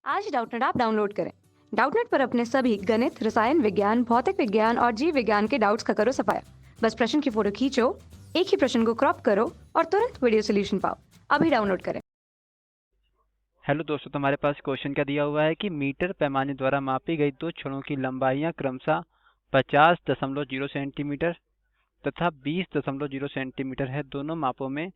आज Doubtnut app download करें। Doubtnut पर अपने सभी गणित, रसायन विज्ञान, भौतिक विज्ञान और जीव विज्ञान के डाउट्स का करो सफाया। बस प्रश्न की फोटो खींचो, एक ही प्रश्न को क्रॉप करो और तुरंत वीडियो सोल्यूशन पाओ। अभी डाउनलोड करें। हेलो दोस्तों, तो हमारे पास क्वेश्चन क्या दिया हुआ है कि मीटर पैमाने द्वारा मापी गई दो छड़ों की लंबाइयां क्रमशः 50.0 सेंटीमीटर तथा 20.0 सेंटीमीटर है। दोनों मापों में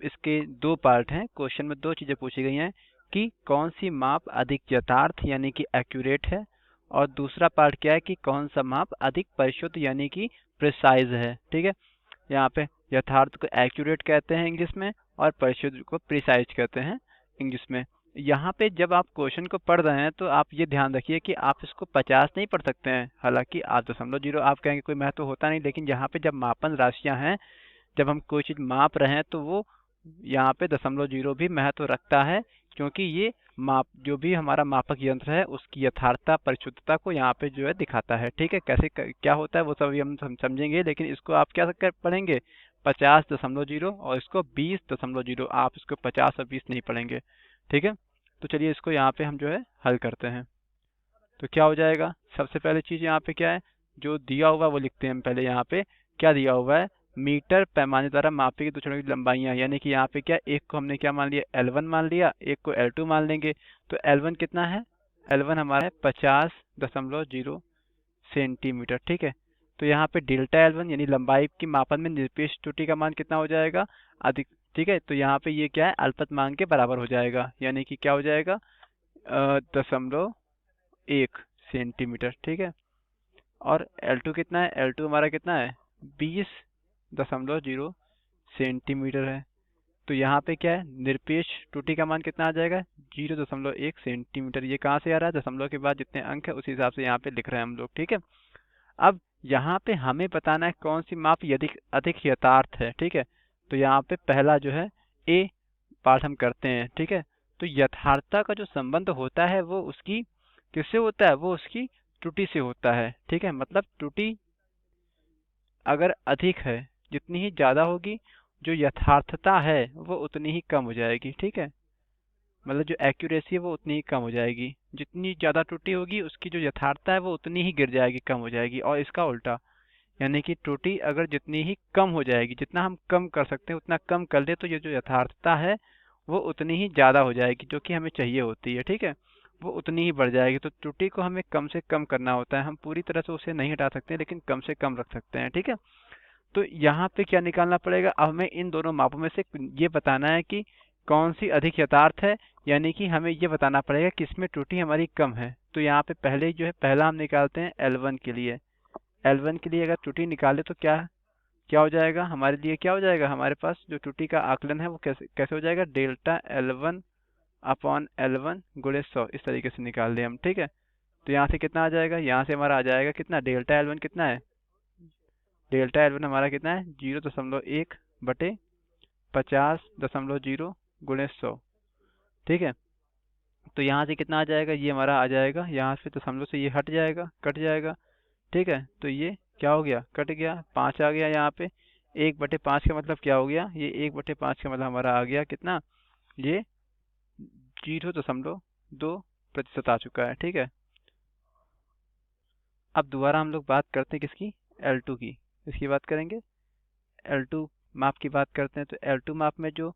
इसके दो पार्ट हैं। क्वेश्चन में दो चीजें पूछी गई हैं कि कौन सी माप अधिक यथार्थ यानी कि एक्यूरेट है, और दूसरा पार्ट क्या है कि कौन सा माप अधिक परिशुद्ध यानी कि प्रिसाइज है। ठीक है, यहाँ पे यथार्थ को एक्यूरेट कहते हैं इंग्लिश में, और परिशुद्ध को प्रिसाइज कहते हैं इंग्लिश में। यहाँ पे जब आप क्वेश्चन को पढ़ रहे हैं तो आप ये ध्यान रखिए कि आप इसको 50 नहीं पढ़ सकते हैं। हालांकि 8.0 आप कहेंगे कोई महत्व होता नहीं, लेकिन यहाँ पे जब मापन राशियां हैं, जब हम कोई चीज माप रहे हैं, तो वो यहाँ पे 0.0 भी महत्व रखता है, क्योंकि ये माप जो भी हमारा मापक यंत्र है उसकी यथार्थता परिशुद्धता को यहाँ पे जो है दिखाता है। ठीक है, कैसे क्या होता है वो सभी हम समझेंगे, लेकिन इसको आप क्या कर पढ़ेंगे 50.0 और इसको 20.0। आप इसको 50 और 20 नहीं पढ़ेंगे। ठीक है, तो चलिए इसको यहाँ पे हम जो है हल करते हैं। तो क्या हो जाएगा, सबसे पहले चीज यहाँ पे क्या है, जो दिया हुआ वो लिखते हैं हम पहले। यहाँ पे क्या दिया हुआ है, मीटर पैमाने द्वारा मापी गई दो छड़ों की लंबाइयां, यानी कि यहाँ पे क्या, एक को हमने क्या मान लिया L1 मान लिया, एक को L2 मान लेंगे। तो L1 कितना है, L1 हमारा है 50.0 सेंटीमीटर। ठीक है, तो यहाँ पे डेल्टा L1 यानी लंबाई की मापन में निरपेक्ष त्रुटि का मान कितना हो जाएगा, अधिक। ठीक है, तो यहाँ पे ये क्या है, अल्पत मान के बराबर हो जाएगा, यानी कि क्या हो जाएगा 0.1 सेंटीमीटर। ठीक है, और L2 कितना है, L2 हमारा कितना है 20.0 सेंटीमीटर है। तो यहाँ पे क्या है, निरपेक्ष त्रुटि का मान कितना आ जाएगा 0.1 सेंटीमीटर। ये कहाँ से आ रहा है, दशमलव के बाद जितने अंक है उसी हिसाब से यहाँ पे लिख रहे हैं हम लोग। ठीक है, अब यहाँ पे हमें बताना है कौन सी माप अधिक अधिक यथार्थ है। ठीक है, तो यहाँ पे पहला जो है ए पार्ट हम करते हैं। ठीक है, तो यथार्थता का जो संबंध होता है वो उसकी किससे होता है, वो उसकी त्रुटि से होता है। ठीक है, मतलब त्रुटि अगर अधिक है, जितनी ही ज्यादा होगी, जो यथार्थता है वो उतनी ही कम हो जाएगी। ठीक है, मतलब जो एक्यूरेसी है वो उतनी ही कम हो जाएगी। जितनी ज्यादा त्रुटि होगी उसकी जो यथार्थता है वो उतनी ही गिर जाएगी, कम हो जाएगी। और इसका उल्टा, यानी कि त्रुटि अगर जितनी ही कम हो जाएगी, जितना हम कम कर सकते हैं उतना कम कर ले, तो ये जो यथार्थता है वो उतनी ही ज्यादा हो जाएगी, जो कि हमें चाहिए होती है। ठीक है, वो उतनी ही बढ़ जाएगी। तो त्रुटि को हमें कम से कम करना होता है। हम पूरी तरह से उसे नहीं हटा सकते, लेकिन कम से कम रख सकते हैं। ठीक है, तो यहाँ पे क्या निकालना पड़ेगा, अब हमें इन दोनों मापों में से ये बताना है कि कौन सी अधिक यथार्थ है, यानी कि हमें ये बताना पड़ेगा कि इसमें त्रुटि हमारी कम है। तो यहाँ पे पहले जो है, पहला हम निकालते हैं L1 के लिए। L1 के लिए अगर त्रुटि निकाले तो क्या क्या हो जाएगा हमारे लिए, क्या हो जाएगा, हमारे पास जो त्रुटि का आकलन है वो कैसे कैसे हो जाएगा, डेल्टा L1 अपॉन L1 गुणे 100, इस तरीके से निकाल लें हम। ठीक है, तो यहाँ से कितना आ जाएगा, यहाँ से हमारा आ जाएगा कितना, डेल्टा L1 कितना है, डेल्टा L1 हमारा कितना है 0.1 बटे 50.0 गुणे 100। ठीक है, तो यहाँ से कितना आ जाएगा, ये हमारा आ जाएगा, यहाँ से दशमलव से ये हट जाएगा, कट जाएगा। ठीक है, तो ये क्या हो गया, कट गया, 5 आ गया यहाँ पे। 1/5 का मतलब क्या हो गया, ये 1/5 का मतलब हमारा आ गया कितना, ये 0.2% आ चुका है। ठीक है, अब दोबारा हम लोग बात करते हैं किसकी, L2 की। इसकी बात करेंगे, L2 माप की बात करते हैं। तो L2 माप में जो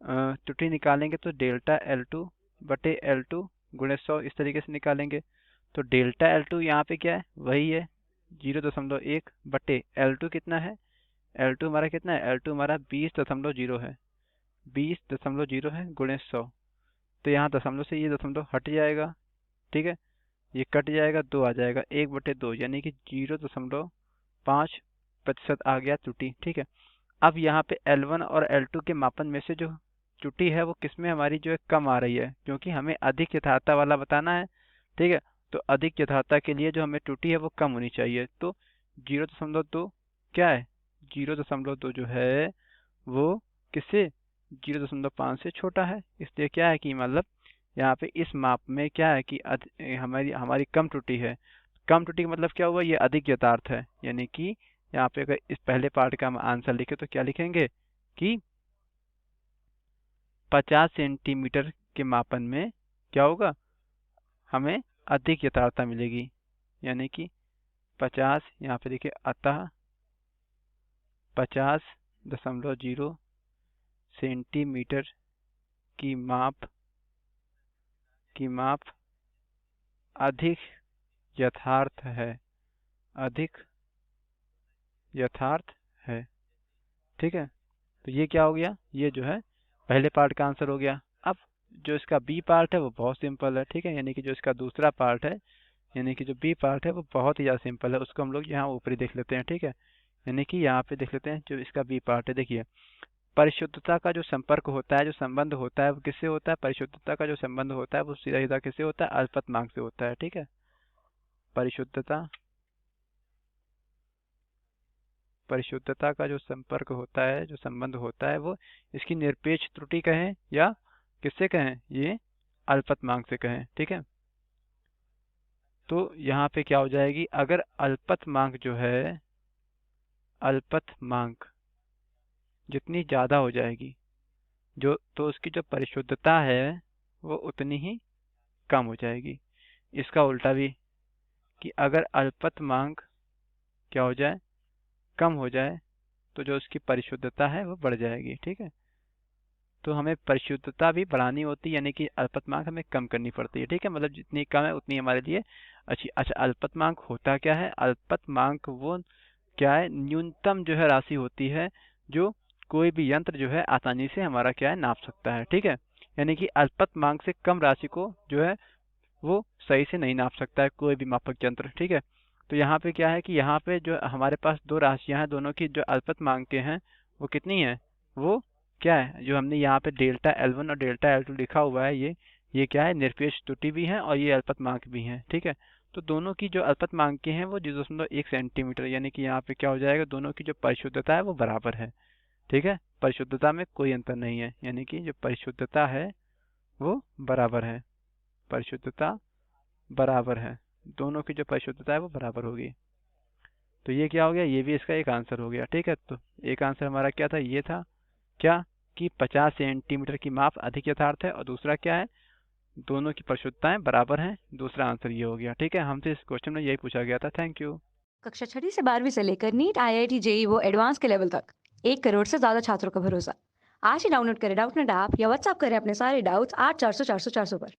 त्रुटि निकालेंगे तो डेल्टा L2 बटे L2 गुणे 100, इस तरीके से निकालेंगे। तो डेल्टा L2 यहाँ पे क्या है, वही है 0.1 बटे L2 कितना है, L2 हमारा कितना है, L2 हमारा 20.0 है, 20.0 है गुणे 100। तो यहाँ दशमलव से ये दशमलव हट जाएगा। ठीक है, ये कट जाएगा, 2 आ जाएगा, 1/2, यानी कि 0.5% आ गया त्रुटि। ठीक है, अब यहाँ पे L1 और L2 के मापन में से जो त्रुटि है वो किसमें हमारी जो है कम आ रही है, क्योंकि हमें अधिक यथार्थता वाला बताना है। ठीक है, तो अधिक यथार्थता के लिए जो हमें त्रुटि है वो कम होनी चाहिए। तो 0.2 क्या है, 0.2 जो है वो किससे 0.5 से छोटा है। इसलिए क्या है कि मतलब यहाँ पे इस माप में क्या है कि हमारी हमारी कम त्रुटि है। कम त्रुटि का मतलब क्या हुआ, ये अधिक यथार्थ है। यानी कि यहाँ पे अगर इस पहले पार्ट का हम आंसर लिखे तो क्या लिखेंगे कि 50 सेंटीमीटर के मापन में क्या होगा, हमें अधिक यथार्थता मिलेगी, यानी कि 50, यहाँ पे देखिए अतः 50.0 सेंटीमीटर की माप अधिक यथार्थ है, अधिक यथार्थ है। ठीक है, तो ये क्या हो गया, ये जो है पहले पार्ट का आंसर हो गया। अब जो इसका बी पार्ट है वो बहुत सिंपल है। ठीक है, यानी कि जो इसका दूसरा पार्ट है, यानी कि जो बी पार्ट है वो बहुत ही ज़्यादा सिंपल है, उसको हम लोग यहाँ ऊपरी देख लेते हैं। ठीक है, यानी कि यहाँ पे देख लेते हैं जो इसका बी पार्ट है। देखिए, परिशुद्धता का जो संपर्क होता है, जो संबंध होता है वो किससे होता है? परिशुद्धता का जो संबंध होता है वो सीधा सीधा किससे होता है? अल्पतमांक से होता है। ठीक है, परिशुद्धता परिशुद्धता का जो संपर्क होता है, जो संबंध होता है, वो इसकी निरपेक्ष त्रुटि कहें या किससे कहें? ये अल्पतमांक से कहें। ठीक है, तो यहाँ पे क्या हो जाएगी, अगर अल्पतमांक जो है, अल्पतमांक जितनी ज़्यादा हो जाएगी जो, तो उसकी जो परिशुद्धता है वो उतनी ही कम हो जाएगी। इसका उल्टा भी, कि अगर अल्पतमांक क्या हो जाए, कम हो जाए, तो जो उसकी परिशुद्धता है वो बढ़ जाएगी। ठीक है, तो हमें परिशुद्धता भी बढ़ानी होती है, यानी कि अल्पतमांक हमें कम करनी पड़ती है। ठीक है, मतलब जितनी कम है उतनी हमारे लिए अच्छी। अच्छा, अल्पतमांक होता क्या है? अल्पतमांक वो क्या है, न्यूनतम जो है राशि होती है जो कोई भी यंत्र जो है आसानी से हमारा क्या है, नाप सकता है। ठीक है, यानी कि अल्पतमांक से कम राशि को जो है वो सही से नहीं नाप सकता है कोई भी मापक यंत्र। ठीक है, तो यहाँ पे क्या है कि यहाँ पे जो हमारे पास दो राशियां हैं, दोनों की जो अल्पतमांक के हैं वो कितनी है, वो क्या है, जो हमने यहाँ पे डेल्टा L1 और डेल्टा L2 लिखा हुआ है, ये क्या है, निरपेक्ष त्रुटि भी है और ये अल्पतमांक भी है। ठीक है, तो दोनों की जो अल्पतमांक के हैं वो 0.1 सेंटीमीटर, यानी कि यहाँ पे क्या हो जाएगा, दोनों की जो परिशुद्धता है वो बराबर है। ठीक है, परिशुद्धता में कोई अंतर नहीं है, यानी कि जो परिशुद्धता है वो बराबर है, परिशुद्धता बराबर है, दोनों की जो परिशुद्धता है वो बराबर होगी। तो ये क्या हो गया, ये भी इसका एक आंसर हो गया। ठीक है, तो एक आंसर हमारा क्या था, ये था क्या, कि 50 सेंटीमीटर की माप अधिक यथार्थ है, और दूसरा क्या है, दोनों की परिशुद्धताएं बराबर हैं। दूसरा आंसर ये हो गया। ठीक है, हमसे इस क्वेश्चन में यही पूछा गया था। Thank you. कक्षा 6वीं से 12वीं से लेकर नीट, आईआईटी, जेईई वो एडवांस के लेवल तक 1 करोड़ से ज्यादा छात्रों का भरोसा। आज ही डाउनलोड करें डाउटनेट ऐप या व्हाट्सएप करें अपने सारे डाउट्स 8400 400 400 पर।